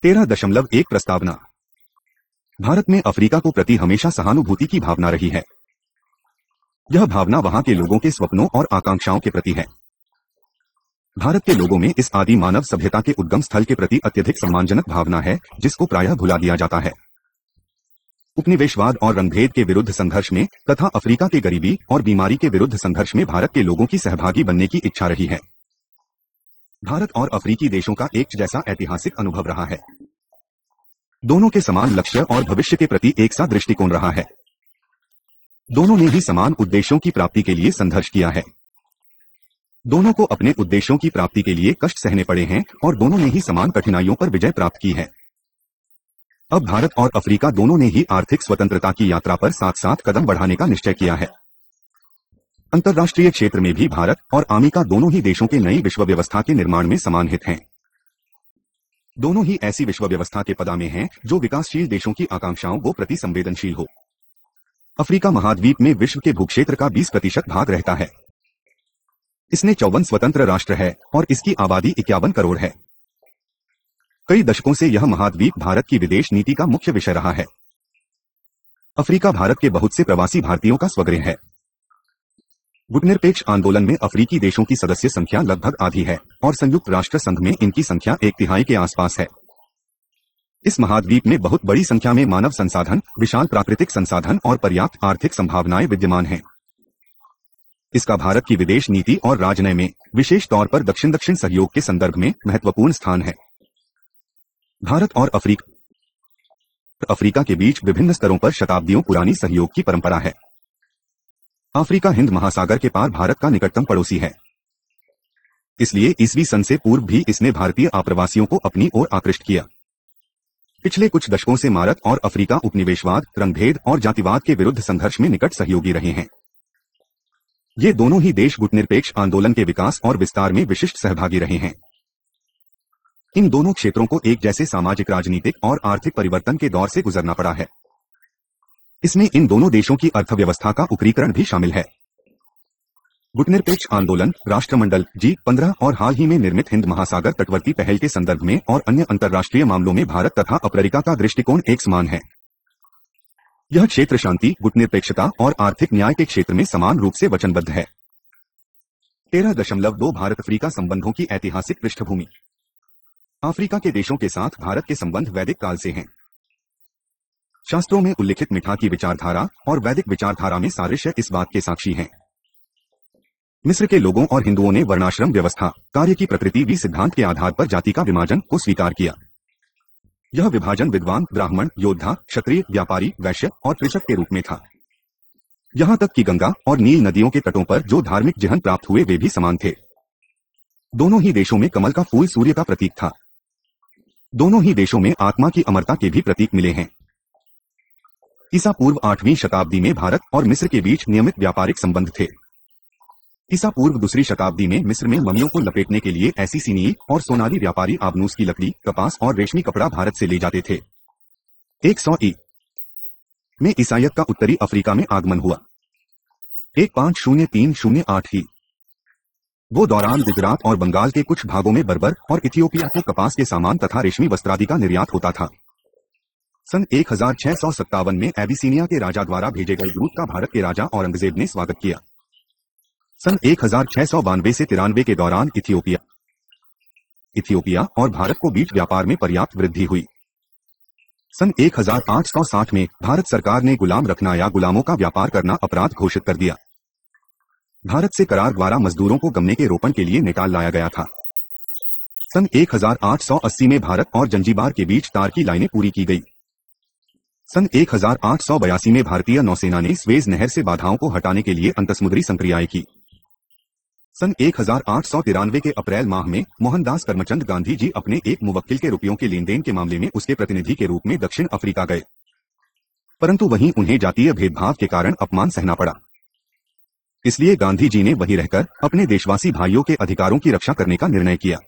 13.1 प्रस्तावना। भारत में अफ्रीका को प्रति हमेशा सहानुभूति की भावना रही है। यह भावना वहां के लोगों के स्वप्नों और आकांक्षाओं के प्रति है। भारत के लोगों में इस आदि मानव सभ्यता के उद्गम स्थल के प्रति अत्यधिक सम्मानजनक भावना है, जिसको प्रायः भुला दिया जाता है। उपनिवेशवाद और रंगभेद के विरुद्ध संघर्ष में तथा अफ्रीका के गरीबी और बीमारी के विरुद्ध संघर्ष में भारत के लोगों की सहभागी बनने की इच्छा रही है। भारत और अफ्रीकी देशों का एक जैसा ऐतिहासिक अनुभव रहा है। दोनों के समान लक्ष्य और भविष्य के प्रति एक सा दृष्टिकोण रहा है। दोनों ने ही समान उद्देश्यों की प्राप्ति के लिए संघर्ष किया है। दोनों को अपने उद्देश्यों की प्राप्ति के लिए कष्ट सहने पड़े हैं और दोनों ने ही समान कठिनाइयों पर विजय प्राप्त की है। अब भारत और अफ्रीका दोनों ने ही आर्थिक स्वतंत्रता की यात्रा पर साथ साथ कदम बढ़ाने का निश्चय किया है। अंतर्राष्ट्रीय क्षेत्र में भी भारत और अमेरिका दोनों ही देशों के नई विश्व व्यवस्था के निर्माण में समान हित हैं। दोनों ही ऐसी विश्व व्यवस्था के पदा में हैं जो विकासशील देशों की आकांक्षाओं को प्रति संवेदनशील हो। अफ्रीका महाद्वीप में विश्व के भूक्षेत्र का 20% भाग रहता है। इसने 54 स्वतंत्र राष्ट्र है और इसकी आबादी 51 करोड़ है। कई दशकों से यह महाद्वीप भारत की विदेश नीति का मुख्य विषय रहा है। अफ्रीका भारत के बहुत से प्रवासी भारतीयों का स्वगृह है। गुटनिरपेक्ष आंदोलन में अफ्रीकी देशों की सदस्य संख्या लगभग आधी है और संयुक्त राष्ट्र संघ में इनकी संख्या 1/3 के आसपास है। इस महाद्वीप में बहुत बड़ी संख्या में मानव संसाधन, विशाल प्राकृतिक संसाधन और पर्याप्त आर्थिक संभावनाएं विद्यमान हैं। इसका भारत की विदेश नीति और राजनय में विशेष तौर पर दक्षिण सहयोग के संदर्भ में महत्वपूर्ण स्थान है। भारत और अफ्रीका के बीच विभिन्न स्तरों पर शताब्दियों पुरानी सहयोग की परंपरा है। अफ्रीका हिंद महासागर के पार भारत का निकटतम पड़ोसी है। इसलिए ईस्वी सन से पूर्व भी इसने भारतीय आप्रवासियों को अपनी ओर आकृष्ट किया। पिछले कुछ दशकों से भारत और अफ्रीका उपनिवेशवाद, रंगभेद और जातिवाद के विरुद्ध संघर्ष में निकट सहयोगी रहे हैं। ये दोनों ही देश गुटनिरपेक्ष आंदोलन के विकास और विस्तार में विशिष्ट सहभागी रहे हैं। इन दोनों क्षेत्रों को एक जैसे सामाजिक, राजनीतिक और आर्थिक परिवर्तन के दौर से गुजरना पड़ा है। इसमें इन दोनों देशों की अर्थव्यवस्था का उपरीकरण भी शामिल है। गुटनिरपेक्ष आंदोलन, राष्ट्रमंडल, G15 और हाल ही में निर्मित हिंद महासागर तटवर्ती पहल के संदर्भ में और अन्य अंतर्राष्ट्रीय मामलों में भारत तथा अफ्रीका का दृष्टिकोण एक समान है। यह क्षेत्र शांति, गुटनिरपेक्षता और आर्थिक न्याय के क्षेत्र में समान रूप से वचनबद्ध है। 13.2 भारत अफ्रीका संबंधों की ऐतिहासिक पृष्ठभूमि। अफ्रीका के देशों के साथ भारत के संबंध वैदिक काल से हैं। शास्त्रों में उल्लिखित मिठा की विचारधारा और वैदिक विचारधारा में सादृश्य इस बात के साक्षी हैं। मिस्र के लोगों और हिंदुओं ने वर्णाश्रम व्यवस्था, कार्य की प्रकृति भी सिद्धांत के आधार पर जाति का विभाजन को स्वीकार किया। यह विभाजन विद्वान, ब्राह्मण, योद्धा, क्षत्रिय, व्यापारी, वैश्य और कृषक के रूप में था। यहाँ तक कि गंगा और नील नदियों के तटों पर जो धार्मिक चिह्न प्राप्त हुए वे भी समान थे। दोनों ही देशों में कमल का फूल सूर्य का प्रतीक था। दोनों ही देशों में आत्मा की अमरता के भी प्रतीक मिले हैं। ईसा पूर्व 8वीं शताब्दी में भारत और मिस्र के बीच नियमित व्यापारिक संबंध थे। ईसा पूर्व 2री शताब्दी में मिस्र में ममियों को लपेटने के लिए ऐसी सीनी और सोनाली व्यापारी आबनूस की लकड़ी, कपास और रेशमी कपड़ा भारत से ले जाते थे। 100 ई में ईसाइयत का उत्तरी अफ्रीका में आगमन हुआ। 150308 ही वो दौरान गुजरात और बंगाल के कुछ भागों में बर्बर और इथियोपिया को कपास के सामान तथा रेशमी वस्त्रादि का निर्यात होता था। सन 1657 में एबिसीनिया के राजा द्वारा भेजे गए दूत का भारत के राजा औरंगजेब ने स्वागत किया। सन 1692 से 93 के दौरान इथियोपिया और भारत को बीच व्यापार में पर्याप्त वृद्धि हुई। सन 1860 में भारत सरकार ने गुलाम रखना या गुलामों का व्यापार करना अपराध घोषित कर दिया। भारत से करार द्वारा मजदूरों को गन्ने के रोपण के लिए नेटाल लाया गया था। सन 1880 में भारत और जंजीबार के बीच तार की लाइनें पूरी की गई। सन 1882 में भारतीय नौसेना ने स्वेज नहर से बाधाओं को हटाने के लिए अंतर्समुद्री संक्रियाएं की। सन 1893 के अप्रैल माह में मोहनदास करमचंद गांधी जी अपने एक मुवक्किल के रुपयों के लेन देन के मामले में उसके प्रतिनिधि के रूप में दक्षिण अफ्रीका गए, परंतु वहीं उन्हें जातीय भेदभाव के कारण अपमान सहना पड़ा। इसलिए गांधी जी ने वहीं रहकर अपने देशवासी भाइयों के अधिकारों की रक्षा करने का निर्णय किया।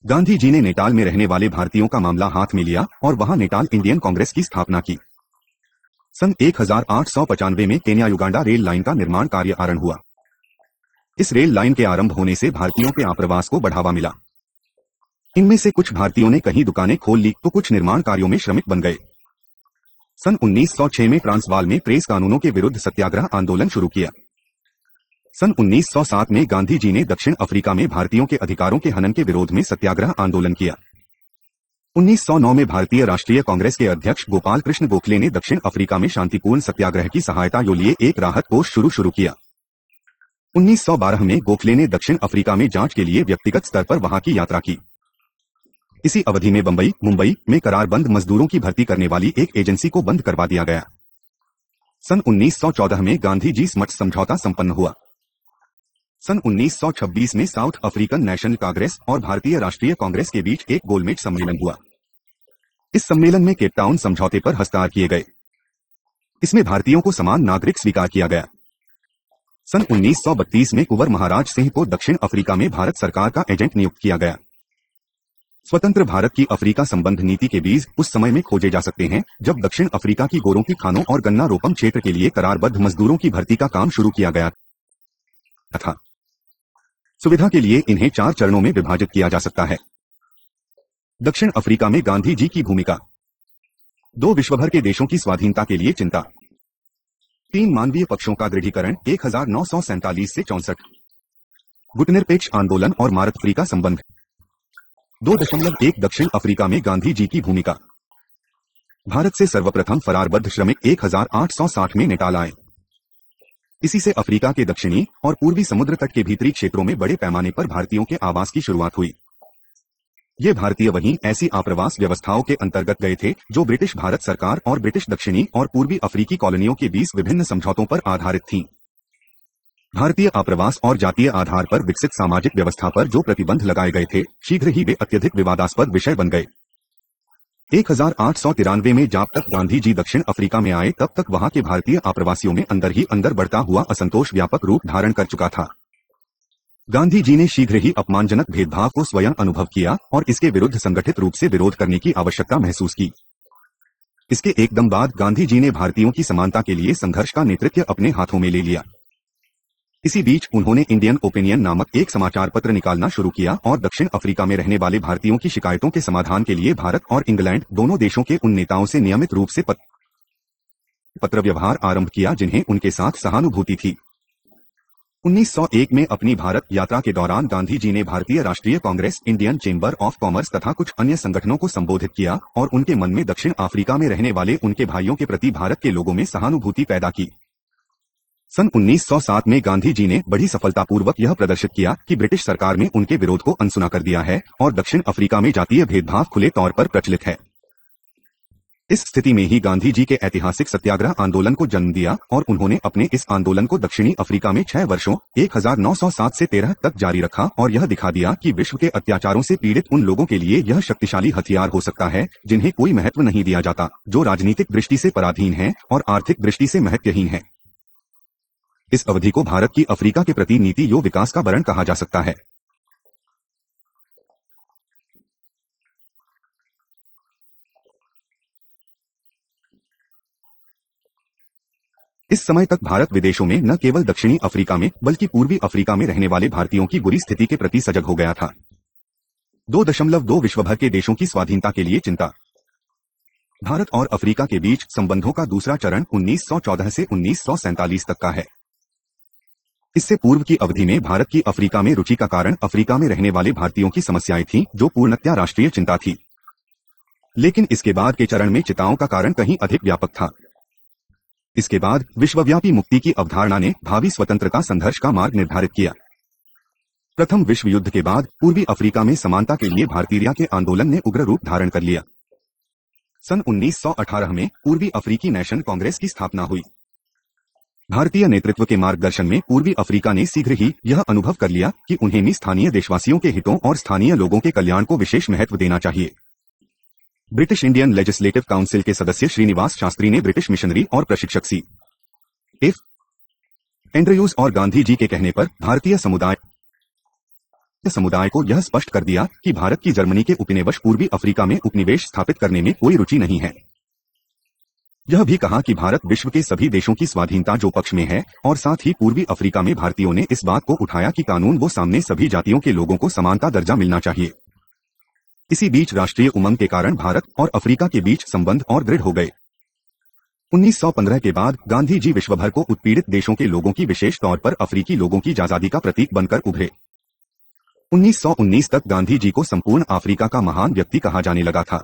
गांधी जी ने नेटाल में रहने वाले भारतीयों का मामला हाथ में लिया और वहां नेटाल इंडियन कांग्रेस की स्थापना की। सन 1895 में केन्या युगांडा रेल लाइन का निर्माण कार्य आरंभ हुआ। इस रेल लाइन के आरंभ होने से भारतीयों के आप्रवास को बढ़ावा मिला। इनमें से कुछ भारतीयों ने कहीं दुकानें खोल ली तो कुछ निर्माण कार्यों में श्रमिक बन गए। सन 1906 में ट्रांसवाल में प्रेस कानूनों के विरुद्ध सत्याग्रह आंदोलन शुरू किया। सन 1907 में गांधी जी ने दक्षिण अफ्रीका में भारतीयों के अधिकारों के हनन के विरोध में सत्याग्रह आंदोलन किया। 1909 में भारतीय राष्ट्रीय कांग्रेस के अध्यक्ष गोपाल कृष्ण गोखले ने दक्षिण अफ्रीका में शांतिपूर्ण सत्याग्रह की सहायता के लिए एक राहत कोष शुरू किया। 1912 में गोखले ने दक्षिण अफ्रीका में जांच के लिए व्यक्तिगत स्तर पर वहां की यात्रा की। इसी अवधि में बंबई, मुंबई में करारबंद मजदूरों की भर्ती करने वाली एक एजेंसी को बंद करवा दिया गया। सन 1914 में गांधी जी स्मट समझौता संपन्न हुआ। सन 1926 में साउथ अफ्रीकन नेशनल कांग्रेस और भारतीय राष्ट्रीय कांग्रेस के बीच एक गोलमेज सम्मेलन हुआ। इस सम्मेलन में केप टाउन समझौते पर हस्ताक्षर किए गए। इसमें भारतीयों को समान नागरिक स्वीकार किया गया। सन 1932 में कुंवर महाराज सिंह को दक्षिण अफ्रीका में भारत सरकार का एजेंट नियुक्त किया गया। स्वतंत्र भारत की अफ्रीका संबंध नीति के बीज उस समय में खोजे जा सकते हैं जब दक्षिण अफ्रीका की गोरों की खानों और गन्ना रोपण क्षेत्र के लिए करारबद्ध मजदूरों की भर्ती का काम शुरू किया गया था। सुविधा के लिए इन्हें 4 चरणों में विभाजित किया जा सकता है। दक्षिण अफ्रीका में गांधी जी की भूमिका। 2 विश्वभर के देशों की स्वाधीनता के लिए चिंता। 3 मानवीय पक्षों का दृढ़ीकरण 1947 से 64। गुटनिरपेक्ष आंदोलन और भारत अफ्रीका संबंध। 2.1 दक्षिण अफ्रीका में गांधी जी की भूमिका। भारत से सर्वप्रथम फरारबद्ध श्रमिक 1860 में नेटाल आए। इसी से अफ्रीका के दक्षिणी और पूर्वी समुद्र तट के भीतरी क्षेत्रों में बड़े पैमाने पर भारतीयों के आवास की शुरुआत हुई। ये भारतीय वहीं ऐसी आप्रवास व्यवस्थाओं के अंतर्गत गए थे जो ब्रिटिश भारत सरकार और ब्रिटिश दक्षिणी और पूर्वी अफ्रीकी कॉलोनियों के बीच विभिन्न समझौतों पर आधारित थीं। भारतीय आप्रवास और जातीय आधार पर विकसित सामाजिक व्यवस्था पर जो प्रतिबंध लगाए गए थे शीघ्र ही वे अत्यधिक विवादास्पद विषय बन गए। 1893 में जब तक गांधी जी दक्षिण अफ्रीका में आए तब तक वहां के भारतीय आप्रवासियों में अंदर ही अंदर बढ़ता हुआ असंतोष व्यापक रूप धारण कर चुका था। गांधी जी ने शीघ्र ही अपमानजनक भेदभाव को स्वयं अनुभव किया और इसके विरुद्ध संगठित रूप से विरोध करने की आवश्यकता महसूस की। इसके एकदम बाद गांधी जी ने भारतीयों की समानता के लिए संघर्ष का नेतृत्व अपने हाथों में ले लिया। इसी बीच उन्होंने इंडियन ओपिनियन नामक एक समाचार पत्र निकालना शुरू किया और दक्षिण अफ्रीका में रहने वाले भारतीयों की शिकायतों के समाधान के लिए भारत और इंग्लैंड दोनों देशों के उन नेताओं से नियमित रूप से पत्र व्यवहार आरंभ किया जिन्हें उनके साथ सहानुभूति थी। 1901 में अपनी भारत यात्रा के दौरान गांधी जी ने भारतीय राष्ट्रीय Congress, Indian chamber of commerce तथा कुछ अन्य संगठनों को संबोधित किया और उनके मन में दक्षिण अफ्रीका में रहने वाले उनके भाइयों के प्रति भारत के लोगों में सहानुभूति पैदा की। सन 1907 में गांधी जी ने बड़ी सफलतापूर्वक यह प्रदर्शित किया कि ब्रिटिश सरकार ने उनके विरोध को अनसुना कर दिया है और दक्षिण अफ्रीका में जातीय भेदभाव खुले तौर पर प्रचलित है। इस स्थिति में ही गांधी जी के ऐतिहासिक सत्याग्रह आंदोलन को जन्म दिया और उन्होंने अपने इस आंदोलन को दक्षिणी अफ्रीका में 6 वर्षों 1907 से 13 तक जारी रखा और यह दिखा दिया कि विश्व के अत्याचारों से पीड़ित उन लोगों के लिए यह शक्तिशाली हथियार हो सकता है जिन्हें कोई महत्व नहीं दिया जाता, जो राजनीतिक दृष्टि से पराधीन है और आर्थिक दृष्टि से महत्वहीन है। इस अवधि को भारत की अफ्रीका के प्रति नीति यो विकास का वर्ण कहा जा सकता है। इस समय तक भारत विदेशों में न केवल दक्षिणी अफ्रीका में बल्कि पूर्वी अफ्रीका में रहने वाले भारतीयों की बुरी स्थिति के प्रति सजग हो गया था। 2.2 विश्वभर के देशों की स्वाधीनता के लिए चिंता। भारत और अफ्रीका के बीच संबंधों का दूसरा चरण 1914 से 1947 तक का है। इससे पूर्व की अवधि में भारत की अफ्रीका में रुचि का कारण अफ्रीका में रहने वाले भारतीयों की समस्याएं थीं, जो पूर्णतया राष्ट्रीय चिंता थी। लेकिन इसके बाद के चरण में चिंताओं का कारण कहीं अधिक व्यापक था। इसके बाद विश्वव्यापी मुक्ति की अवधारणा ने भावी स्वतंत्रता संघर्ष का मार्ग निर्धारित किया। प्रथम विश्व युद्ध के बाद पूर्वी अफ्रीका में समानता के लिए भारतीय के आंदोलन ने उग्र रूप धारण कर लिया। सन 1918 में पूर्वी अफ्रीकी नेशनल कांग्रेस की स्थापना हुई। भारतीय नेतृत्व के मार्गदर्शन में पूर्वी अफ्रीका ने शीघ्र ही यह अनुभव कर लिया कि उन्हें भी स्थानीय देशवासियों के हितों और स्थानीय लोगों के कल्याण को विशेष महत्व देना चाहिए। ब्रिटिश इंडियन लेजिस्लेटिव काउंसिल के सदस्य श्रीनिवास शास्त्री ने ब्रिटिश मिशनरी और प्रशिक्षक सी एफ एंड्रयूज और गांधी जी के कहने पर भारतीय समुदाय को यह स्पष्ट कर दिया कि भारत की जर्मनी के उपनिवेश पूर्वी अफ्रीका में उपनिवेश स्थापित करने में कोई रुचि नहीं है। यह भी कहा कि भारत विश्व के सभी देशों की स्वाधीनता जो पक्ष में है और साथ ही पूर्वी अफ्रीका में भारतीयों ने इस बात को उठाया कि कानून वो सामने सभी जातियों के लोगों को समानता दर्जा मिलना चाहिए। इसी बीच राष्ट्रीय उमंग के कारण भारत और अफ्रीका के बीच संबंध और दृढ़ हो गए। 1915 के बाद गांधी जी विश्वभर को उत्पीड़ित देशों के लोगों की, विशेष तौर पर अफ्रीकी लोगों की आजादी का प्रतीक बनकर उभरे। 1919 तक गांधी जी को संपूर्ण अफ्रीका का महान व्यक्ति कहा जाने लगा था।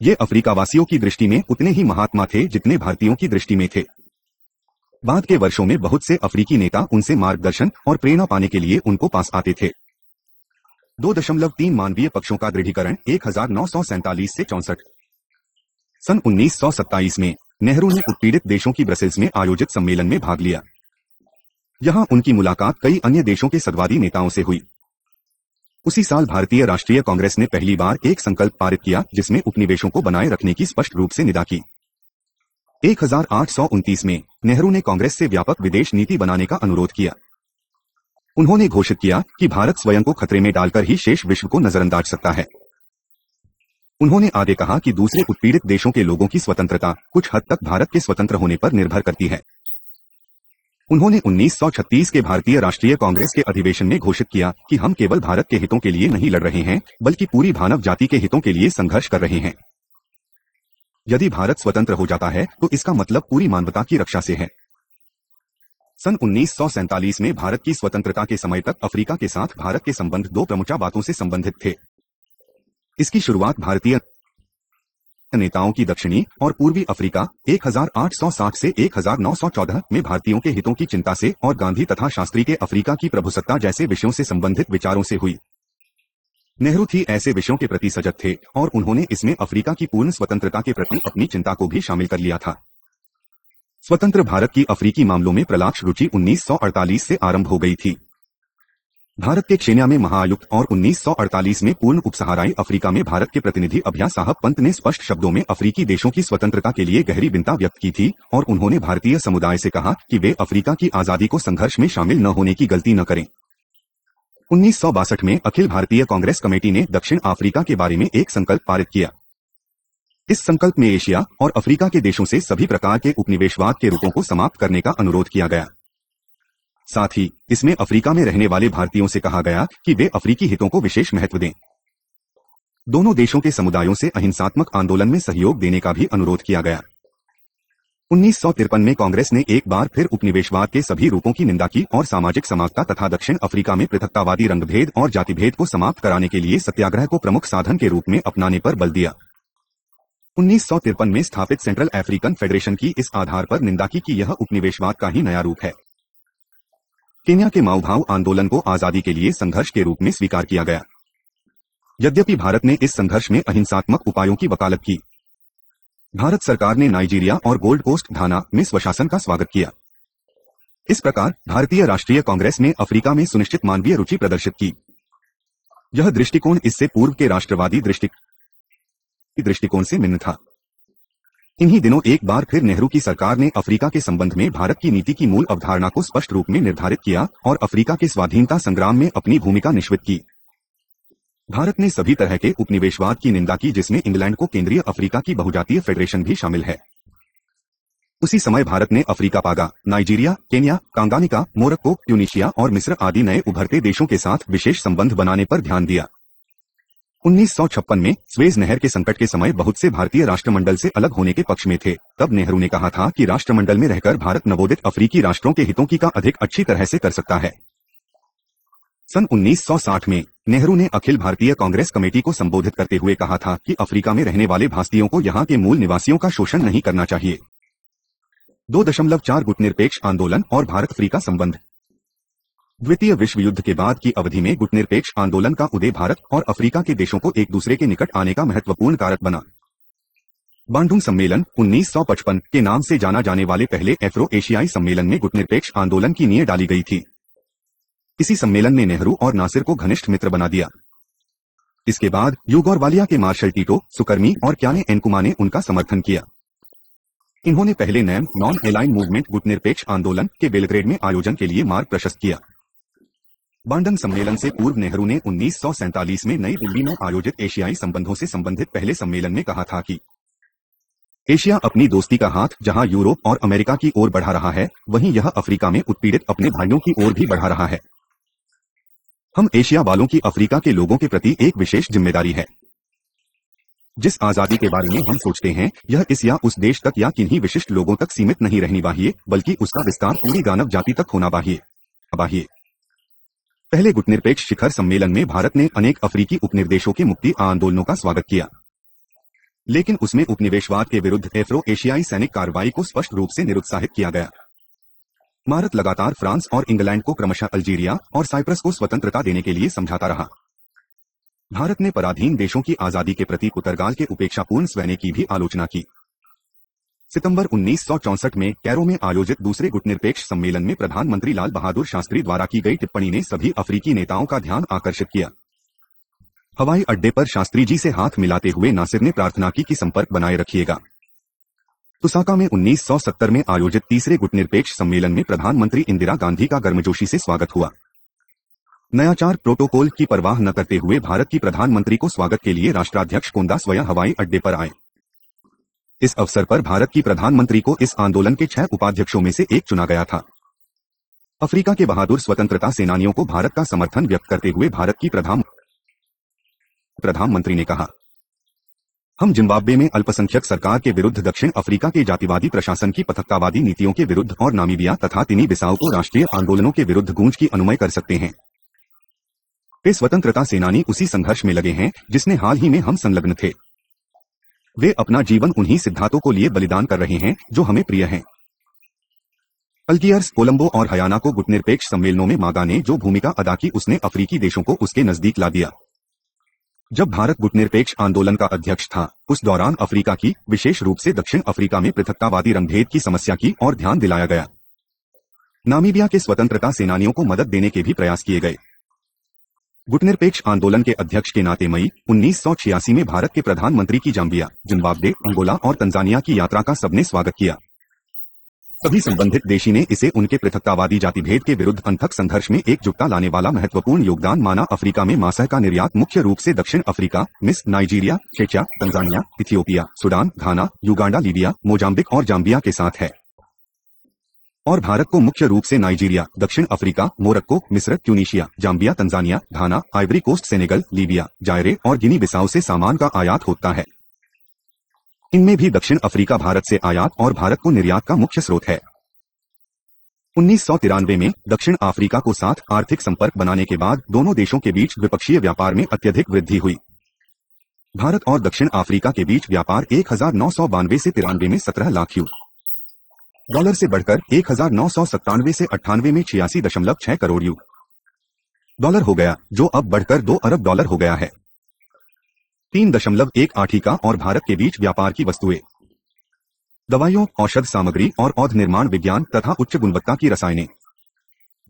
ये अफ्रीकावासियों की दृष्टि में उतने ही महात्मा थे जितने भारतीयों की दृष्टि में थे। बाद के वर्षों में बहुत से अफ्रीकी नेता उनसे मार्गदर्शन और प्रेरणा पाने के लिए उनको पास आते थे। 2.3 मानवीय पक्षों का दृढ़ीकरण 1947 से 64। सन 1927 में नेहरू ने उत्पीड़ित देशों की ब्रसेल्स में आयोजित सम्मेलन में भाग लिया। यहां उनकी मुलाकात कई अन्य देशों के सद्वादी नेताओं से हुई। उसी साल भारतीय राष्ट्रीय कांग्रेस ने पहली बार एक संकल्प पारित किया जिसमें उपनिवेशों को बनाए रखने की स्पष्ट रूप से निंदा की। 1829 में नेहरू ने कांग्रेस से व्यापक विदेश नीति बनाने का अनुरोध किया। उन्होंने घोषित किया कि भारत स्वयं को खतरे में डालकर ही शेष विश्व को नजरअंदाज सकता है। उन्होंने आगे कहा कि दूसरे उत्पीड़ित देशों के लोगों की स्वतंत्रता कुछ हद तक भारत के स्वतंत्र होने पर निर्भर करती है। उन्होंने 1936 के भारतीय राष्ट्रीय कांग्रेस के अधिवेशन में घोषित किया कि हम केवल भारत के हितों के लिए नहीं लड़ रहे हैं, बल्कि पूरी मानव जाति के हितों के लिए संघर्ष कर रहे हैं। यदि भारत स्वतंत्र हो जाता है तो इसका मतलब पूरी मानवता की रक्षा से है। सन 1947 में भारत की स्वतंत्रता के समय तक अफ्रीका के साथ भारत के संबंध दो प्रमुख बातों से संबंधित थे। इसकी शुरुआत भारतीय नेताओं की दक्षिणी और पूर्वी अफ्रीका 1860 से 1914 में भारतीयों के हितों की चिंता से और गांधी तथा शास्त्री के अफ्रीका की प्रभुसत्ता जैसे विषयों से संबंधित विचारों से हुई। नेहरू थी ऐसे विषयों के प्रति सजग थे और उन्होंने इसमें अफ्रीका की पूर्ण स्वतंत्रता के प्रति अपनी चिंता को भी शामिल कर लिया था। स्वतंत्र भारत की अफ्रीकी मामलों में प्रलाक्ष रुचि 1948 से आरंभ हो गई थी। भारत के केन्या में महाआयुक्त और 1948 में पूर्ण उपसहाराई अफ्रीका में भारत के प्रतिनिधि अभया साहब पंत ने स्पष्ट शब्दों में अफ्रीकी देशों की स्वतंत्रता के लिए गहरी चिंता व्यक्त की थी और उन्होंने भारतीय समुदाय से कहा कि वे अफ्रीका की आजादी को संघर्ष में शामिल न होने की गलती न करें। 1962 में अखिल भारतीय कांग्रेस कमेटी ने दक्षिण अफ्रीका के बारे में एक संकल्प पारित किया। इस संकल्प में एशिया और अफ्रीका के देशों से सभी प्रकार के उपनिवेशवाद के रूपों को समाप्त करने का अनुरोध किया गया। साथ ही इसमें अफ्रीका में रहने वाले भारतीयों से कहा गया कि वे अफ्रीकी हितों को विशेष महत्व दें। दोनों देशों के समुदायों से अहिंसात्मक आंदोलन में सहयोग देने का भी अनुरोध किया गया। 1953 में कांग्रेस ने एक बार फिर उपनिवेशवाद के सभी रूपों की निंदा की और सामाजिक समानता तथा दक्षिण अफ्रीका में पृथकतावादी रंगभेद और जातिभेद को समाप्त कराने के लिए सत्याग्रह को प्रमुख साधन के रूप में अपनाने पर बल दिया। 1953 में स्थापित सेंट्रल अफ्रीकन फेडरेशन की इस आधार पर निंदा की कि यह उपनिवेशवाद का ही नया रूप है। केन्या के माओवादी आंदोलन को आजादी के लिए संघर्ष के रूप में स्वीकार किया गया। यद्यपि भारत ने इस संघर्ष में अहिंसात्मक उपायों की वकालत की। भारत सरकार ने नाइजीरिया और गोल्ड कोस्ट घाना में स्वशासन का स्वागत किया। इस प्रकार भारतीय राष्ट्रीय कांग्रेस ने अफ्रीका में सुनिश्चित मानवीय रुचि प्रदर्शित की। यह दृष्टिकोण इससे पूर्व के राष्ट्रवादी दृष्टिकोण से भिन्न था। इन्हीं दिनों एक बार फिर नेहरू की सरकार ने अफ्रीका के संबंध में भारत की नीति की मूल अवधारणा को स्पष्ट रूप में निर्धारित किया और अफ्रीका के स्वाधीनता संग्राम में अपनी भूमिका निश्चित की। भारत ने सभी तरह के उपनिवेशवाद की निंदा की, जिसमें इंग्लैंड को केंद्रीय अफ्रीका की बहुजातीय फेडरेशन भी शामिल है। उसी समय भारत ने अफ्रीका पागा, Nigeria, Kenya, Tanganyika, Morocco, Tunisia और मिस्र आदि नए उभरते देशों के साथ विशेष संबंध बनाने पर ध्यान दिया। 1956 में स्वेज नहर के संकट के समय बहुत से भारतीय राष्ट्रमंडल से अलग होने के पक्ष में थे। तब नेहरू ने कहा था कि राष्ट्रमंडल में रहकर भारत नवोदित अफ्रीकी राष्ट्रों के हितों की का अधिक अच्छी तरह से कर सकता है। सन 1960 में नेहरू ने अखिल भारतीय कांग्रेस कमेटी को संबोधित करते हुए कहा था कि अफ्रीका में रहने वाले भारतीयों को यहाँ के मूल निवासियों का शोषण नहीं करना चाहिए। 2.4 गुटनिरपेक्ष आंदोलन और भारत अफ्रीका संबंध। द्वितीय विश्व युद्ध के बाद की अवधि में गुटनिरपेक्ष आंदोलन का उदय भारत और अफ्रीका के देशों को एक दूसरे के निकट आने का महत्वपूर्ण कारक बना। बांडुंग सम्मेलन 1955 के नाम से जाना जाने वाले पहले एफ्रो एशियाई सम्मेलन में गुटनिरपेक्ष आंदोलन की नींव डाली गई थी। इसी सम्मेलन ने नेहरू और नासिर को घनिष्ठ मित्र बना दिया। इसके बाद यूगोस्लाविया के मार्शल टीटो, सुकर्मी और क्याने एनकुमा ने उनका समर्थन किया। इन्होंने पहले नैम नॉन एलाइन मूवमेंट गुटनिरपेक्ष आंदोलन के बेलग्रेड में आयोजन के लिए मार्ग प्रशस्त किया। बांडंग सम्मेलन से पूर्व नेहरू ने 1947 में नई दिल्ली में आयोजित एशियाई संबंधों से संबंधित पहले सम्मेलन में कहा था कि एशिया अपनी दोस्ती का हाथ जहां यूरोप और अमेरिका की ओर बढ़ा रहा है, वहीं यह अफ्रीका में उत्पीड़ित अपने भाइयों की ओर भी बढ़ा रहा है। हम एशिया वालों की अफ्रीका के लोगों के प्रति एक विशेष जिम्मेदारी है। जिस आजादी के बारे में हम सोचते हैं, यह इस या उस देश तक या किन्हीं विशिष्ट लोगों तक सीमित नहीं रहनी चाहिए, बल्कि उसका विस्तार पूरी दानव जाति तक होना चाहिए। पहले गुटनिरपेक्ष शिखर सम्मेलन में भारत ने अनेक अफ्रीकी उपनिवेशों के मुक्ति आंदोलनों का स्वागत किया, लेकिन उसमें उपनिवेशवाद के विरुद्ध एफ्रो एशियाई सैनिक कार्रवाई को स्पष्ट रूप से निरुत्साहित किया गया। भारत लगातार फ्रांस और इंग्लैंड को क्रमशः अल्जीरिया और साइप्रस को स्वतंत्रता देने के लिए समझाता रहा। भारत ने पराधीन देशों की आजादी के प्रति पुर्तगाल के उपेक्षापूर्ण स्वैने की भी आलोचना की। सितंबर 1964 में कैरो में आयोजित दूसरे गुटनिरपेक्ष सम्मेलन में प्रधानमंत्री लाल बहादुर शास्त्री द्वारा की गई टिप्पणी ने सभी अफ्रीकी नेताओं का ध्यान आकर्षित किया। हवाई अड्डे पर शास्त्री जी से हाथ मिलाते हुए नासिर ने प्रार्थना की कि संपर्क बनाए रखिएगा। लुसाका में 1970 में आयोजित तीसरे गुटनिरपेक्ष सम्मेलन में प्रधानमंत्री इंदिरा गांधी का गर्मजोशी से स्वागत हुआ। नयाचार प्रोटोकॉल की परवाह न करते हुए भारत की प्रधानमंत्री को स्वागत के लिए राष्ट्राध्यक्ष कोंडा स्वयं हवाई अड्डे पर आए। इस अवसर पर भारत की प्रधानमंत्री को इस आंदोलन के 6 उपाध्यक्षों में से एक चुना गया था। अफ्रीका के बहादुर स्वतंत्रता सेनानियों को भारत का समर्थन व्यक्त करते हुए भारत की प्रधानमंत्री ने कहा, हम जिम्बाब्वे में अल्पसंख्यक सरकार के विरुद्ध, दक्षिण अफ्रीका के जातिवादी प्रशासन की पथकतावादी नीतियों के विरुद्ध और नामीबिया तथा गिनी बिसाऊ को राष्ट्रीय आंदोलनों के विरुद्ध गूंज की अनुमय कर सकते हैं। वे स्वतंत्रता सेनानी उसी संघर्ष में लगे हैं जिसने हाल ही में हम संलग्न थे। वे अपना जीवन उन्हीं सिद्धांतों को लिए बलिदान कर रहे हैं जो हमें प्रिय हैं। अल्गियर्स, कोलंबो और हयाना को गुटनिरपेक्ष सम्मेलनों में मागा ने जो भूमिका अदा की, उसने अफ्रीकी देशों को उसके नजदीक ला दिया। जब भारत गुटनिरपेक्ष आंदोलन का अध्यक्ष था, उस दौरान अफ्रीका की, विशेष रूप से दक्षिण अफ्रीका में पृथकतावादी रंगभेद की समस्या की ओर ध्यान दिलाया गया। नामीबिया के स्वतंत्रता सेनानियों को मदद देने के भी प्रयास किए गए। गुटनिरपेक्ष आंदोलन के अध्यक्ष के नाते मई 1986 में भारत के प्रधानमंत्री की जाम्बिया, जिम्बाब्वे, अंगोला और तंजानिया की यात्रा का सबने स्वागत किया। सभी संबंधित देशी ने इसे उनके पृथकतावादी जातिभेद के विरुद्ध अनथक संघर्ष में एकजुटता लाने वाला महत्वपूर्ण योगदान माना। अफ्रीका में मांस का निर्यात मुख्य रूप से दक्षिण अफ्रीका, मिस्र, नाइजीरिया, चेच्या, तंजानिया, इथियोपिया, सूडान, घाना, युगांडा, लीबिया, मोजाम्बिक और जाम्बिया के साथ है, और भारत को मुख्य रूप से नाइजीरिया, दक्षिण अफ्रीका, मोरक्को, मिस्र, Tunisia, Zambia, Tanzania, Ghana, Ivory Coast, Senegal, Libya, Zaire और गिनी बिसाऊ से सामान का आयात होता है। इनमें भी दक्षिण अफ्रीका भारत से आयात और भारत को निर्यात का मुख्य स्रोत है। 1993 में दक्षिण अफ्रीका को साथ आर्थिक संपर्क बनाने के बाद दोनों देशों के बीच द्विपक्षीय व्यापार में अत्यधिक वृद्धि हुई। भारत और दक्षिण अफ्रीका के बीच व्यापार 1992 से 93 में 17 लाख $, से बढ़कर 1997 से 98 में 86.6 करोड़ $, हो गया, जो अब बढ़कर $2 अरब हो गया है। 3.18 का और भारत के बीच व्यापार की वस्तुएं, दवाइयों, औषध सामग्री और औषध निर्माण विज्ञान तथा उच्च गुणवत्ता की रसायनें,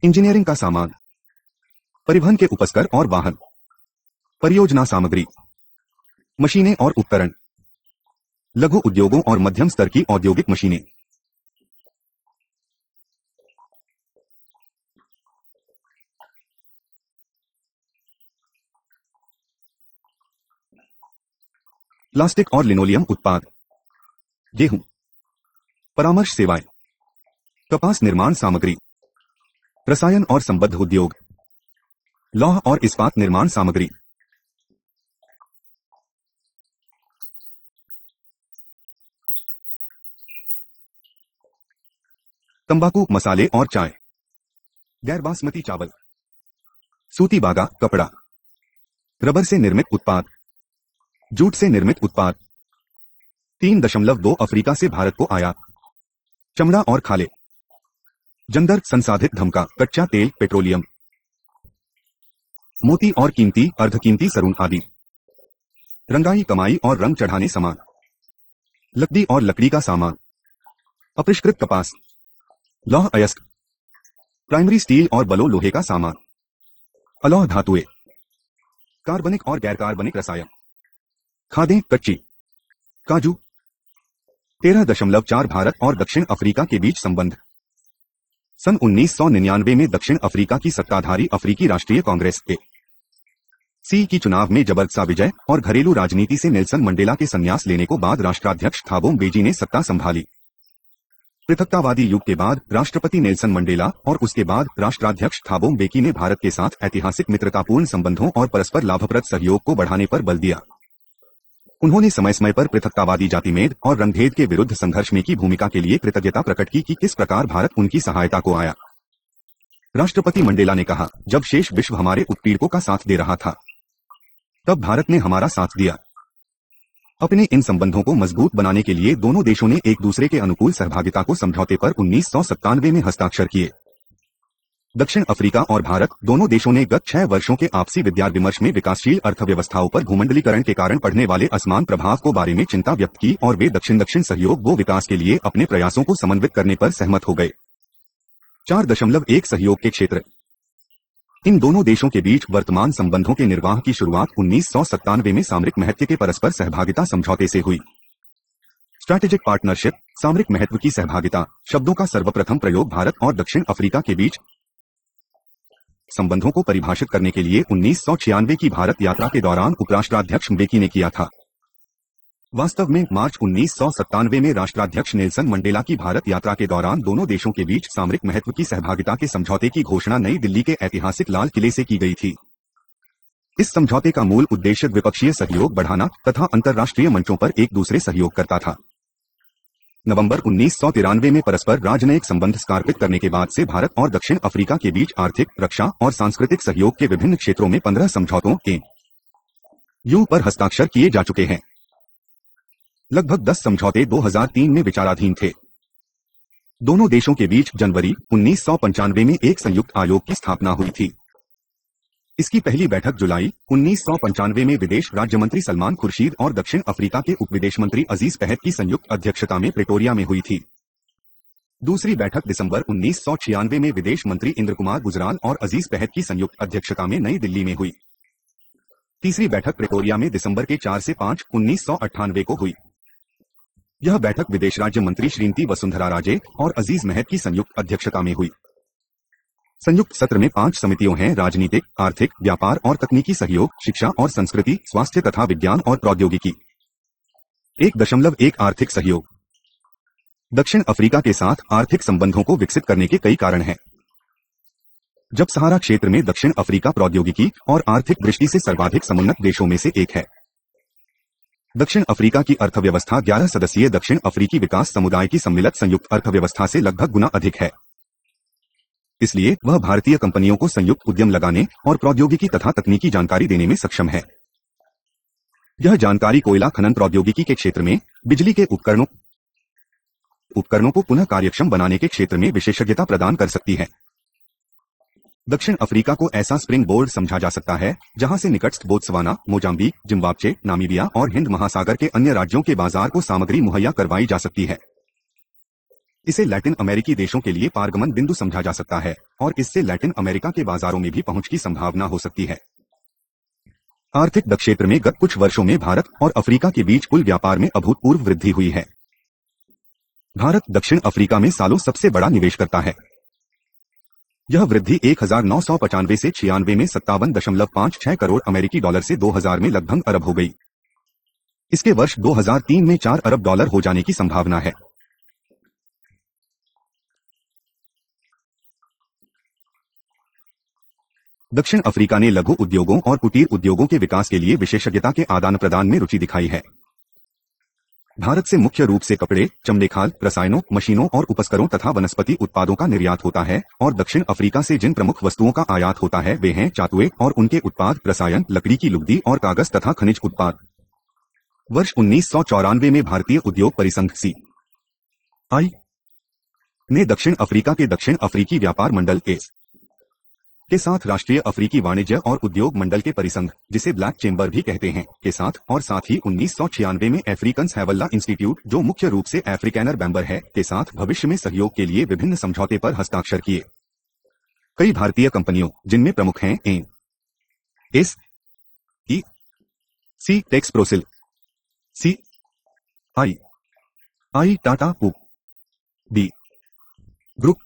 इंजीनियरिंग का सामान, परिवहन के उपस्कर और वाहन, परियोजना सामग्री, मशीनें और उपकरण, लघु उद्योगों और मध्यम स्तर की औद्योगिक मशीनें। प्लास्टिक और लिनोलियम उत्पाद, गेहूं, परामर्श सेवाएं, कपास निर्माण सामग्री, रसायन और संबद्ध उद्योग, लौह और इस्पात निर्माण सामग्री, तंबाकू, मसाले और चाय, गैर बासमती चावल, सूती बागा, कपड़ा, रबर से निर्मित उत्पाद, जूट से निर्मित उत्पाद। 3.2 अफ्रीका से भारत को आयात, चमड़ा और खाले, जंदर, संसाधित धमका, कच्चा तेल, पेट्रोलियम, मोती और कीमती अर्धकीमती सरून आदि, रंगाई, कमाई और रंग चढ़ाने सामान, लकड़ी और लकड़ी का सामान, अपरिष्कृत कपास, लौह अयस्क, प्राइमरी स्टील और बलो लोहे का सामान, अलौह धातुएं, कार्बनिक और गैर कार्बनिक रसायन, खादें, कच्ची, काजू। 13.4 भारत और दक्षिण अफ्रीका के बीच संबंध। सन 1999 में दक्षिण अफ्रीका की सत्ताधारी अफ्रीकी राष्ट्रीय कांग्रेस सी की चुनाव में जबरदस्त विजय और घरेलू राजनीति से नेल्सन मंडेला के संन्यास लेने को बाद राष्ट्राध्यक्ष थाबो म्बेकी ने सत्ता संभाली। पृथकतावादी युग के बाद राष्ट्रपति नेल्सन मंडेला और उसके बाद राष्ट्राध्यक्ष थाबो म्बेकी ने भारत के साथ ऐतिहासिक मित्रतापूर्ण संबंधों और परस्पर लाभप्रद सहयोग को बढ़ाने पर बल दिया। उन्होंने समय समय पर पृथकतावादी जातिभेद और रंगभेद के विरुद्ध संघर्ष में की भूमिका के लिए कृतज्ञता प्रकट की कि किस प्रकार भारत उनकी सहायता को आया। राष्ट्रपति मंडेला ने कहा, जब शेष विश्व हमारे उत्पीड़कों का साथ दे रहा था, तब भारत ने हमारा साथ दिया। अपने इन संबंधों को मजबूत बनाने के लिए दोनों देशों ने एक दूसरे के अनुकूल सहभागिता को समझौते पर 1997 में हस्ताक्षर किए। दक्षिण अफ्रीका और भारत दोनों देशों ने गत 6 वर्षों के आपसी विचार विमर्श में विकासशील अर्थव्यवस्थाओं पर भूमंडलीकरण के कारण पड़ने वाले असमान प्रभाव को बारे में चिंता व्यक्त की और वे दक्षिण सहयोग व विकास के लिए अपने प्रयासों को समन्वित करने पर सहमत हो गए। 4.1 सहयोग के क्षेत्र। इन दोनों देशों के बीच वर्तमान संबंधों के निर्वाह की शुरुआत 1997 में सामरिक महत्व के परस्पर सहभागिता समझौते से हुई। स्ट्रैटेजिक पार्टनरशिप, सामरिक महत्व की सहभागिता शब्दों का सर्वप्रथम प्रयोग भारत और दक्षिण अफ्रीका के बीच संबंधों को परिभाषित करने के लिए 1996 की भारत यात्रा के दौरान उपराष्ट्राध्यक्ष म्बेकी ने किया था। वास्तव में मार्च 1997 में राष्ट्राध्यक्ष नेल्सन मंडेला की भारत यात्रा के दौरान दोनों देशों के बीच सामरिक महत्व की सहभागिता के समझौते की घोषणा नई दिल्ली के ऐतिहासिक लाल किले से की गई थी। इस समझौते का मूल उद्देश्य द्विपक्षीय सहयोग बढ़ाना तथा अंतर्राष्ट्रीय मंचों पर एक दूसरे सहयोग करता था। नवंबर 1993 में परस्पर राजनयिक संबंध स्थापित करने के बाद से भारत और दक्षिण अफ्रीका के बीच आर्थिक, रक्षा और सांस्कृतिक सहयोग के विभिन्न क्षेत्रों में 15 समझौतों MOU पर हस्ताक्षर किए जा चुके हैं। लगभग 10 समझौते 2003 में विचाराधीन थे। दोनों देशों के बीच जनवरी 1995 में एक संयुक्त आयोग की स्थापना हुई थी। इसकी पहली बैठक जुलाई 1995 में विदेश राज्य मंत्री सलमान खुर्शीद और दक्षिण अफ्रीका के उपविदेश मंत्री अजीज पहत की संयुक्त अध्यक्षता में प्रिटोरिया में हुई थी। दूसरी बैठक दिसंबर 1996 में विदेश मंत्री इंद्र कुमार गुजराल और अजीज पहत की संयुक्त अध्यक्षता में नई दिल्ली में हुई। तीसरी बैठक प्रिटोरिया में दिसंबर के 4 से 5, 1998 को हुई। यह बैठक विदेश राज्य मंत्री श्रीमती वसुंधरा राजे और अजीज महत की संयुक्त अध्यक्षता में हुई। संयुक्त सत्र में 5 समितियों हैं: राजनीतिक, आर्थिक, व्यापार और तकनीकी सहयोग, शिक्षा और संस्कृति, स्वास्थ्य तथा विज्ञान और प्रौद्योगिकी। 1.1 आर्थिक सहयोग। दक्षिण अफ्रीका के साथ आर्थिक संबंधों को विकसित करने के कई कारण हैं। जब सहारा क्षेत्र में दक्षिण अफ्रीका प्रौद्योगिकी और आर्थिक दृष्टि से सर्वाधिक समुन्नत देशों में से एक है। दक्षिण अफ्रीका की अर्थव्यवस्था 11 सदस्यीय दक्षिण अफ्रीकी विकास समुदाय की सम्मिलित संयुक्त अर्थव्यवस्था से लगभग गुना अधिक है। इसलिए वह भारतीय कंपनियों को संयुक्त उद्यम लगाने और प्रौद्योगिकी तथा तकनीकी जानकारी देने में सक्षम है। यह जानकारी कोयला खनन प्रौद्योगिकी के क्षेत्र में, बिजली के उपकरणों को पुनः कार्यक्षम बनाने के क्षेत्र में विशेषज्ञता प्रदान कर सकती है। दक्षिण अफ्रीका को ऐसा स्प्रिंग बोर्ड समझा जा सकता है जहां से निकटस्थ बोत्सवाना, मोजाम्बिक, जिम्बाब्वे, नामीबिया और हिंद महासागर के अन्य राज्यों के बाजार को सामग्री मुहैया करवाई जा सकती है। इसे लैटिन अमेरिकी देशों के लिए पारगमन बिंदु समझा जा सकता है और इससे लैटिन अमेरिका के बाजारों में भी पहुंच की संभावना हो सकती है। आर्थिक क्षेत्र में गत कुछ वर्षों में भारत और अफ्रीका के बीच कुल व्यापार में अभूतपूर्व वृद्धि हुई है। भारत दक्षिण अफ्रीका में सालों सबसे बड़ा निवेशकर्ता है। यह वृद्धि 1995 से 96 में 57.56 करोड़ अमेरिकी डॉलर से 2000 में लगभग अरब हो गई। इसके वर्ष 2003 में 4 अरब डॉलर हो जाने की संभावना है। दक्षिण अफ्रीका ने लघु उद्योगों और कुटीर उद्योगों के विकास के लिए विशेषज्ञता के आदान प्रदान में रुचि दिखाई है। भारत से मुख्य रूप से कपड़े, चमड़े, खाल, रसायनों, मशीनों और उपस्करों तथा वनस्पति उत्पादों का निर्यात होता है और दक्षिण अफ्रीका से जिन प्रमुख वस्तुओं का आयात होता है वे हैं चातुए और उनके उत्पाद, रसायन, लकड़ी की लुगदी और कागज तथा खनिज उत्पाद। वर्ष 1994 में भारतीय उद्योग परिसंघ CI ने दक्षिण अफ्रीका के दक्षिण अफ्रीकी व्यापार मंडल ACE के साथ राष्ट्रीय अफ्रीकी वाणिज्य और उद्योग मंडल के परिसंघ, जिसे ब्लैक चेंबर भी कहते हैं, के साथ और साथ ही 1996 में अफ्रीकन्स हैवल्ला इंस्टीट्यूट, जो मुख्य रूप से अफ्रीकानर बैम्बर है, के साथ भविष्य में सहयोग के लिए विभिन्न समझौते पर हस्ताक्षर किए। कई भारतीय कंपनियों, जिनमें प्रमुख हैं ACE, टेक्सप्रोसिल, CI, टाटा कूप, B group,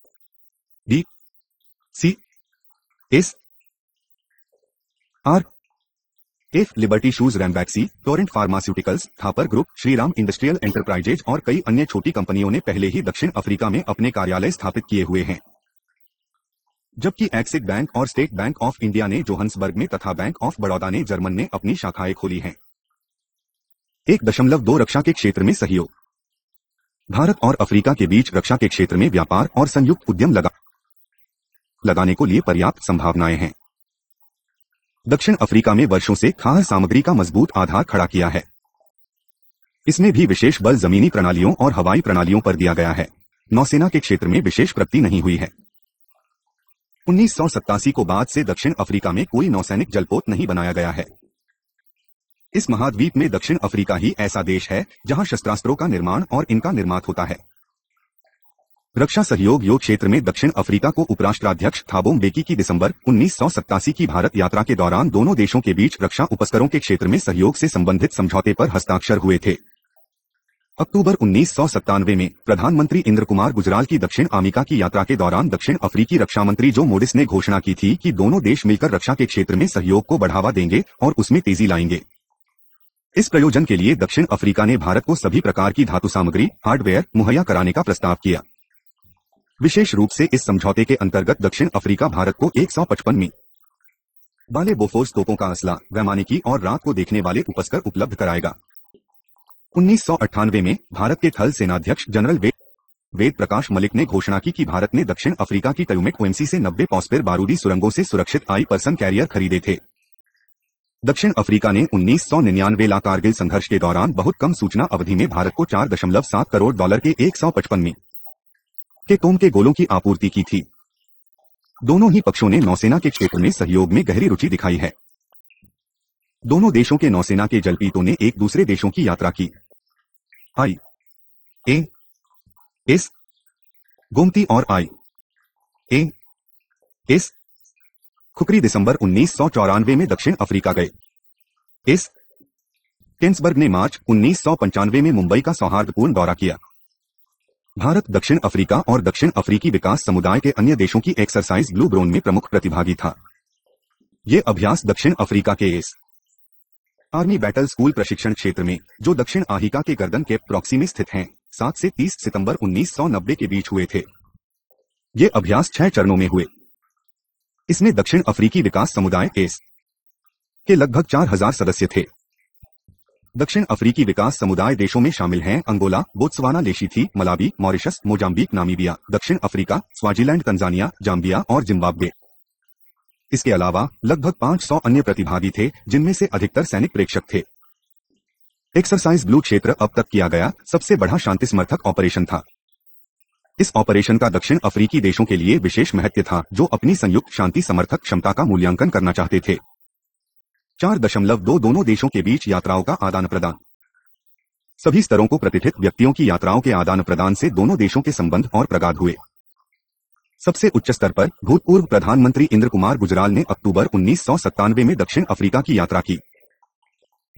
DCS, F Liberty Shoes, Ranbaxy, Torrent pharmaceuticals, Thapar group, Shriram industrial enterprises और कई अन्य छोटी कंपनियों ने पहले ही दक्षिण अफ्रीका में अपने कार्यालय स्थापित किए हुए हैं, जबकि एक्सिस बैंक और स्टेट बैंक ऑफ इंडिया ने जोहान्सबर्ग में तथा बैंक ऑफ बड़ौदा ने जर्मन में अपनी शाखाएं खोली हैं। 1.2 रक्षा के क्षेत्र में सहयोग। भारत और अफ्रीका के बीच रक्षा के क्षेत्र में व्यापार और संयुक्त उद्यम लगाने को लिए पर्याप्त संभावनाएं हैं। दक्षिण अफ्रीका में वर्षों से खाद्य सामग्री का मजबूत आधार खड़ा किया है। इसमें भी विशेष बल जमीनी प्रणालियों और हवाई प्रणालियों पर दिया गया है। नौसेना के क्षेत्र में विशेष प्रगति नहीं हुई है। 1987 को बाद से दक्षिण अफ्रीका में कोई नौसैनिक जलपोत नहीं बनाया गया है। इस महाद्वीप में दक्षिण अफ्रीका ही ऐसा देश है जहां शस्त्रास्त्रों का निर्माण और इनका निर्मात होता है। रक्षा सहयोग क्षेत्र में दक्षिण अफ्रीका को उपराष्ट्राध्यक्ष थाबो म्बेकी की दिसंबर 1987 की भारत यात्रा के दौरान दोनों देशों के बीच रक्षा उपस्करों के क्षेत्र में सहयोग से संबंधित समझौते पर हस्ताक्षर हुए थे। अक्टूबर 1997 में प्रधानमंत्री इंद्र कुमार गुजराल की दक्षिण अफ्रीका की यात्रा के दौरान दक्षिण अफ्रीकी रक्षा मंत्री जो मोडिस ने घोषणा की थी कि दोनों देश मिलकर रक्षा के क्षेत्र में सहयोग को बढ़ावा देंगे और उसमें तेजी लाएंगे। इस प्रयोजन के लिए दक्षिण अफ्रीका ने भारत को सभी प्रकार की धातु सामग्री, हार्डवेयर मुहैया कराने का प्रस्ताव किया। विशेष रूप से इस समझौते के अंतर्गत दक्षिण अफ्रीका भारत को 155 मील वाले बोफोर्स तोपों का असला, वैमानिकी और रात को देखने वाले उपस्कर उपलब्ध कराएगा। 1998 में भारत के थल सेनाध्यक्ष जनरल वेद प्रकाश मलिक ने घोषणा की कि भारत ने दक्षिण अफ्रीका की टयूमेट ओएमसी से 90 पॉस्पेर बारूदी सुरंगों से सुरक्षित आई-पर्सन कैरियर खरीदे थे। दक्षिण अफ्रीका ने 1999 ला कारगिल संघर्ष के दौरान बहुत कम सूचना अवधि में भारत को $4.7 करोड़ के 155 मील के तोम के गोलों की आपूर्ति की थी। दोनं ही पक्षों ने नौसेना के क्षेत्र में सहयोग में गहरी रुचि दिखाई है। दोनों देशों के नौसेना के जलपीतों ने एक दूसरे देशों की यात्रा की। IAS गोमती और IAS खुकरी दिसंबर 1994 में दक्षिण अफ्रीका गए। इस केंसबर्ग ने मार्च 1995 में मुंबई का सौहार्दपूर्ण दौरा किया। भारत दक्षिण अफ्रीका और दक्षिण अफ्रीकी विकास समुदाय के अन्य देशों की एक्सरसाइज ब्लू ब्रोन में प्रमुख प्रतिभागी था। ये अभ्यास दक्षिण अफ्रीका के एस आर्मी बैटल स्कूल प्रशिक्षण क्षेत्र में, जो दक्षिण अफ्रीका के गर्दन केप प्रॉक्सी में स्थित हैं, 7 से 30 सितंबर 1990 के बीच हुए थे। ये अभ्यास 6 चरणों में हुए। इसमें दक्षिण अफ्रीकी विकास समुदाय एस के लगभग 4000 सदस्य थे। दक्षिण अफ्रीकी विकास समुदाय देशों में शामिल हैं Angola, Botswana, Lesotho, Malawi, Mauritius, Mozambique, Namibia, दक्षिण अफ्रीका, स्वाजीलैंड, तंजानिया, जाम्बिया और जिम्बाब्वे। इसके अलावा लगभग 500 अन्य प्रतिभागी थे, जिनमें से अधिकतर सैनिक प्रेक्षक थे। एक्सरसाइज ब्लू क्षेत्र अब तक किया गया सबसे बड़ा शांति समर्थक ऑपरेशन था। इस ऑपरेशन का दक्षिण अफ्रीकी देशों के लिए विशेष महत्व था, जो अपनी संयुक्त शांति समर्थक क्षमता का मूल्यांकन करना चाहते थे। 4.2 दोनों देशों के बीच यात्राओं का आदान प्रदान। सभी स्तरों को प्रतिष्ठित व्यक्तियों की यात्राओं के आदान प्रदान से दोनों देशों के संबंध और प्रगाढ़ हुए। सबसे उच्च स्तर पर भूतपूर्व प्रधानमंत्री इंद्र कुमार गुजराल ने अक्टूबर 1997 में दक्षिण अफ्रीका की यात्रा की।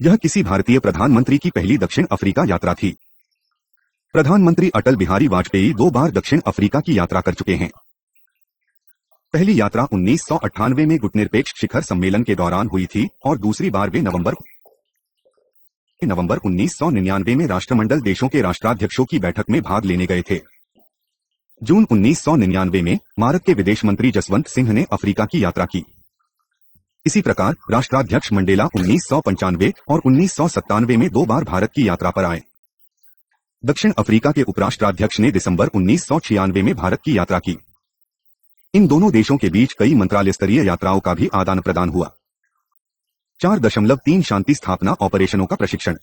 यह किसी भारतीय प्रधानमंत्री की पहली दक्षिण अफ्रीका यात्रा थी। प्रधानमंत्री अटल बिहारी वाजपेयी 2 बार दक्षिण अफ्रीका की यात्रा कर चुके हैं। पहली यात्रा 1998 में गुटनिरपेक्ष शिखर सम्मेलन के दौरान हुई थी और दूसरी बार वे नवंबर 1999 में राष्ट्रमंडल देशों के राष्ट्राध्यक्षों की बैठक में भाग लेने गए थे। जून 1999 में भारत के विदेश मंत्री जसवंत सिंह ने अफ्रीका की यात्रा की। इसी प्रकार राष्ट्राध्यक्ष मंडेला 1995 और 1997 में 2 बार भारत की यात्रा पर आए। दक्षिण अफ्रीका के उपराष्ट्राध्यक्ष ने दिसंबर 1996 में भारत की यात्रा की। इन दोनों देशों के बीच कई मंत्रालय स्तरीय यात्राओं का भी आदान प्रदान हुआ। 4.3 शांति स्थापना ऑपरेशनों का प्रशिक्षण।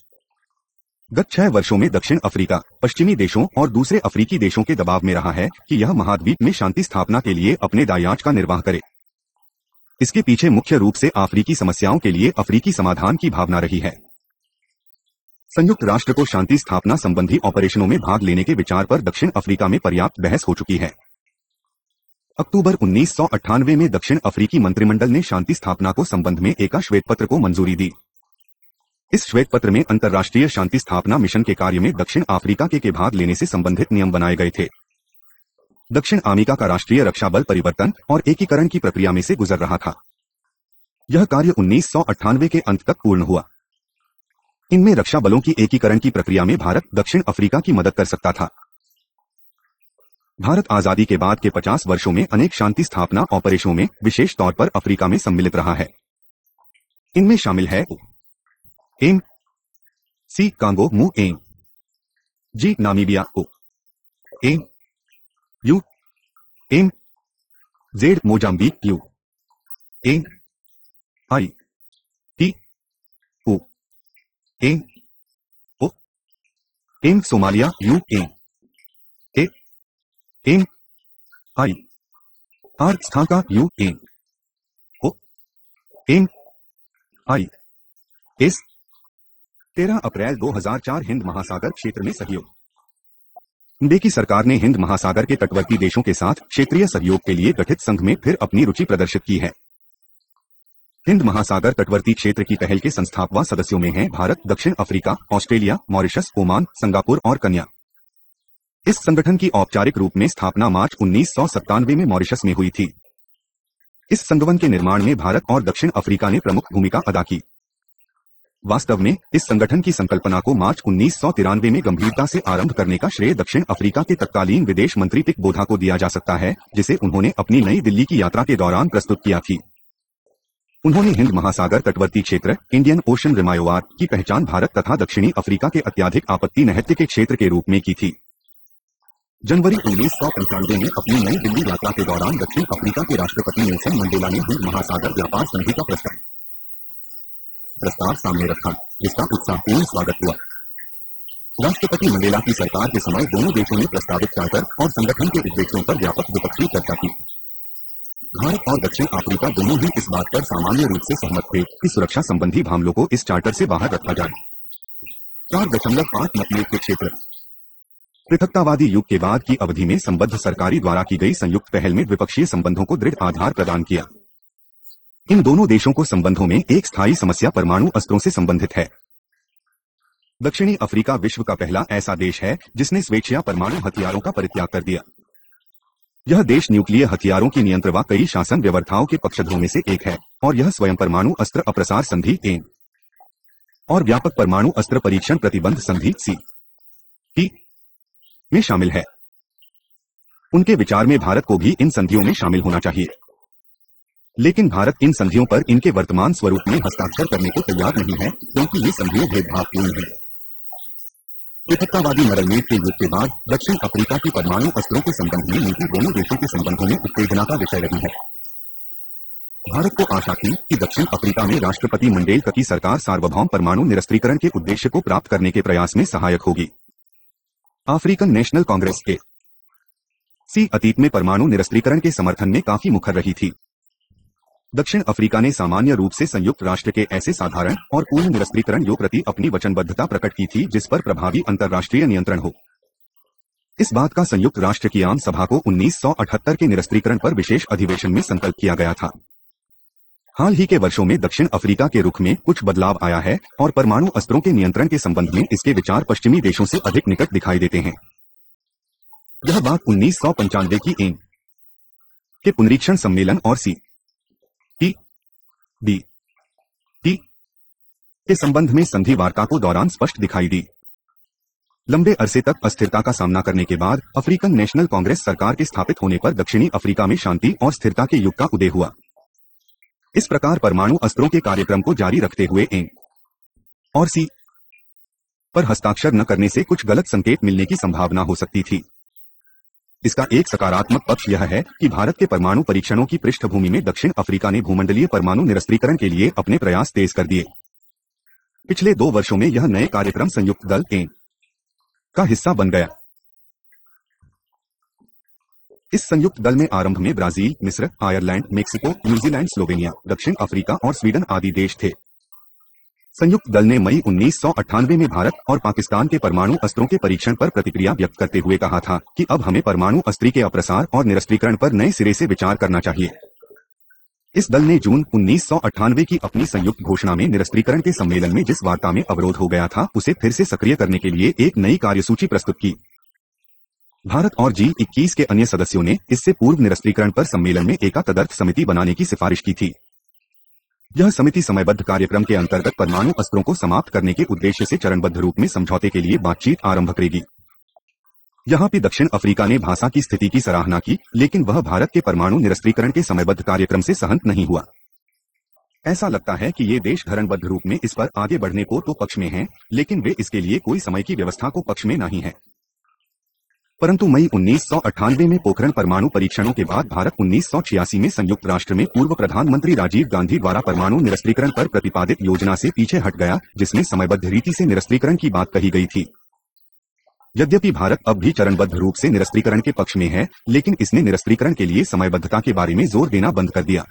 गत 6 वर्षों में दक्षिण अफ्रीका पश्चिमी देशों और दूसरे अफ्रीकी देशों के दबाव में रहा है कि यह महाद्वीप में शांति स्थापना के लिए अपने दायित्व का निर्वाह करे। इसके पीछे मुख्य रूप से अफ्रीकी समस्याओं के लिए अफ्रीकी समाधान की भावना रही है। संयुक्त राष्ट्र को शांति स्थापना संबंधी ऑपरेशनों में भाग लेने के विचार पर दक्षिण अफ्रीका में पर्याप्त बहस हो चुकी है। अक्टूबर 1998 में दक्षिण अफ्रीकी मंत्रिमंडल ने शांति स्थापना को संबंध में एक श्वेतपत्र को मंजूरी दी। इस श्वेतपत्र में अंतर्राष्ट्रीय शांति स्थापना मिशन के कार्य में दक्षिण अफ्रीका के भाग लेने से संबंधित नियम बनाए गए थे। दक्षिण अफ्रीका का राष्ट्रीय रक्षा बल परिवर्तन और एकीकरण की प्रक्रिया में से गुजर रहा था। यह कार्य 1998 के अंत तक पूर्ण हुआ। इनमें रक्षा बलों की एकीकरण की प्रक्रिया में भारत दक्षिण अफ्रीका की मदद कर सकता था। भारत आजादी के बाद के 50 वर्षों में अनेक शांति स्थापना ऑपरेशनों में विशेष तौर पर अफ्रीका में सम्मिलित रहा है। इनमें शामिल है एम सी कांगो मू M G Namibia O M U M Z Mozambique U M I T O M O M Somalia U A M I R स्थाका U O M I S 13 अप्रैल 2004 हिंद महासागर क्षेत्र में सहयोग। अमेरिकी सरकार ने हिंद महासागर के तटवर्ती देशों के साथ क्षेत्रीय सहयोग के लिए गठित संघ में फिर अपनी रुचि प्रदर्शित की है। हिंद महासागर तटवर्ती क्षेत्र की पहल के संस्थापक सदस्यों में हैं भारत, दक्षिण Africa, Australia, Mauritius, Oman, Singapore और कन्या। इस संगठन की औपचारिक रूप में स्थापना मार्च 1997 में मॉरिशस में हुई थी। इस संगठन के निर्माण में भारत और दक्षिण अफ्रीका ने प्रमुख भूमिका अदा की। वास्तव में इस संगठन की संकल्पना को मार्च 1993 में गंभीरता से आरंभ करने का श्रेय दक्षिण अफ्रीका के तत्कालीन विदेश मंत्री पिक बोधा को दिया जा सकता है, जिसे उन्होंने अपनी नई दिल्ली की यात्रा के दौरान प्रस्तुत किया थी। उन्होंने हिंद महासागर तटवर्ती क्षेत्र इंडियन ओशन रिमायोवार की पहचान भारत तथा दक्षिणी अफ्रीका के अत्यधिक आपत्ति नहत्य के क्षेत्र के रूप में की थी। जनवरी 1995 में अपनी नई दिल्ली यात्रा के दौरान दक्षिण अफ्रीका के राष्ट्रपति नेल्सन मंडेला ने हिंद महासागर व्यापार संधि का प्रस्ताव सामने रखा, जिसका उत्साहपूर्ण स्वागत हुआ। राष्ट्रपति मंडेला की सरकार के समय दोनों देशों ने प्रस्तावित चार्टर और संगठन के उद्देश्यों पर व्यापक द्विपक्षीय चर्चा की। भारत और दक्षिण अफ्रीका दोनों ही इस बात पर सामान्य रूप से सहमत थे कि सुरक्षा संबंधी मामलों को इस चार्टर से बाहर रखा जाए। 4.5 मतभेद के क्षेत्र। पृथकतावादी युग के बाद की अवधि में संबद्ध सरकारी द्वारा की गई संयुक्त पहल में द्विपक्षीय संबंधों को दृढ़ आधार प्रदान किया। इन दोनों देशों को संबंधों में एक स्थायी समस्या परमाणु अस्त्रों से संबंधित है। दक्षिणी अफ्रीका विश्व का पहला ऐसा देश है जिसने स्वेच्छया परमाणु हथियारों का परित्याग कर दिया। यह देश न्यूक्लियर हथियारों की नियंत्रण व कई शासन व्यवस्थाओं के पक्षधरों में से एक है और यह स्वयं परमाणु अस्त्र अप्रसार संधि एम और व्यापक परमाणु अस्त्र परीक्षण प्रतिबंध संधि सी में शामिल है। उनके विचार में भारत को भी इन संधियों में शामिल होना चाहिए, लेकिन भारत इन संधियों पर इनके वर्तमान स्वरूप में हस्ताक्षर करने को तैयार नहीं है क्योंकि ये संधियां भेदभावपूर्ण हैं। पृथकतावादी नरमेद के युग के बाद दक्षिण अफ्रीका की परमाणु अस्त्रों के संबंध में नीति दोनों देशों के संबंधों में उत्तेजना का विषय रही है। भारत को आशा थी कि दक्षिण अफ्रीका में राष्ट्रपति मंडेला की सरकार सार्वभौम परमाणु निरस्त्रीकरण के उद्देश्य को प्राप्त करने के प्रयास में सहायक होगी। अफ्रीकन नेशनल कांग्रेस सी अतीत में परमाणु निरस्त्रीकरण के समर्थन में काफी मुखर रही थी। दक्षिण अफ्रीका ने सामान्य रूप से संयुक्त राष्ट्र के ऐसे साधारण और पूर्ण निरस्त्रीकरण योग प्रति अपनी वचनबद्धता प्रकट की थी जिस पर प्रभावी अंतर्राष्ट्रीय नियंत्रण हो। इस बात का संयुक्त राष्ट्र की आम सभा को 1978 के निरस्त्रीकरण पर विशेष अधिवेशन में संकल्प किया गया था। हाल ही के वर्षों में दक्षिण अफ्रीका के रुख में कुछ बदलाव आया है और परमाणु अस्त्रों के नियंत्रण के संबंध में इसके विचार पश्चिमी देशों से अधिक निकट दिखाई देते हैं। यह बात 1995 की एम के पुनरीक्षण सम्मेलन और डी के संबंध में संधि वार्ता को दौरान स्पष्ट दिखाई दी। लंबे अरसे तक अस्थिरता का सामना करने के बाद अफ्रीकन नेशनल कांग्रेस सरकार के स्थापित होने पर दक्षिणी अफ्रीका में शांति और स्थिरता के युग का उदय हुआ। इस प्रकार परमाणु अस्त्रों के कार्यक्रम को जारी रखते हुए एम और पर हस्ताक्षर न करने से कुछ गलत संकेत मिलने की संभावना हो सकती थी। इसका एक सकारात्मक पक्ष यह है कि भारत के परमाणु परीक्षणों की पृष्ठभूमि में दक्षिण अफ्रीका ने भूमंडलीय परमाणु निरस्त्रीकरण के लिए अपने प्रयास तेज कर दिए। पिछले 2 वर्षों में यह नए कार्यक्रम संयुक्त दल एम का हिस्सा बन गया। इस संयुक्त दल में आरंभ में ब्राजील, मिस्र, आयरलैंड, मेक्सिको, न्यूजीलैंड, स्लोवेनिया, दक्षिण अफ्रीका और स्वीडन आदि देश थे। संयुक्त दल ने मई 1998 में भारत और पाकिस्तान के परमाणु अस्त्रों के परीक्षण पर प्रतिक्रिया व्यक्त करते हुए कहा था कि अब हमें परमाणु अस्त्र के अप्रसार और निरस्त्रीकरण पर नए सिरे से विचार करना चाहिए। इस दल ने जून 1998 की अपनी संयुक्त घोषणा में निरस्त्रीकरण के सम्मेलन में जिस वार्ता में अवरोध हो गया था उसे फिर से सक्रिय करने के लिए एक नई कार्यसूची प्रस्तुत की। भारत और G21 के अन्य सदस्यों ने इससे पूर्व निरस्त्रीकरण पर सम्मेलन में एका तदर्थ समिति बनाने की सिफारिश की थी। यह समिति समयबद्ध कार्यक्रम के अंतर्गत परमाणु अस्त्रों को समाप्त करने के उद्देश्य से चरणबद्ध रूप में समझौते के लिए बातचीत आरंभ करेगी। यहाँ पे दक्षिण अफ्रीका ने भाषा की स्थिति की सराहना की, लेकिन वह भारत के परमाणु निरस्त्रीकरण के समयबद्ध कार्यक्रम से सहमत नहीं हुआ। ऐसा लगता है कि ये देश धरणबद्ध रूप में इस पर आगे बढ़ने को तो पक्ष में हैं, लेकिन वे इसके लिए कोई समय की व्यवस्था को पक्ष में नहीं है। परंतु मई 1998 में पोखरण परमाणु परीक्षणों के बाद भारत 1986 में संयुक्त राष्ट्र में पूर्व प्रधानमंत्री राजीव गांधी द्वारा परमाणु निरस्त्रीकरण पर प्रतिपादित योजना से पीछे हट गया, जिसमें समयबद्ध रीति से निरस्त्रीकरण की बात कही गई थी। यद्यपि भारत अब भी चरणबद्ध रूप से निरस्त्रीकरण के पक्ष में है, लेकिन इसने निरस्त्रीकरण के लिए समयबद्धता के बारे में जोर देना बंद कर दिया।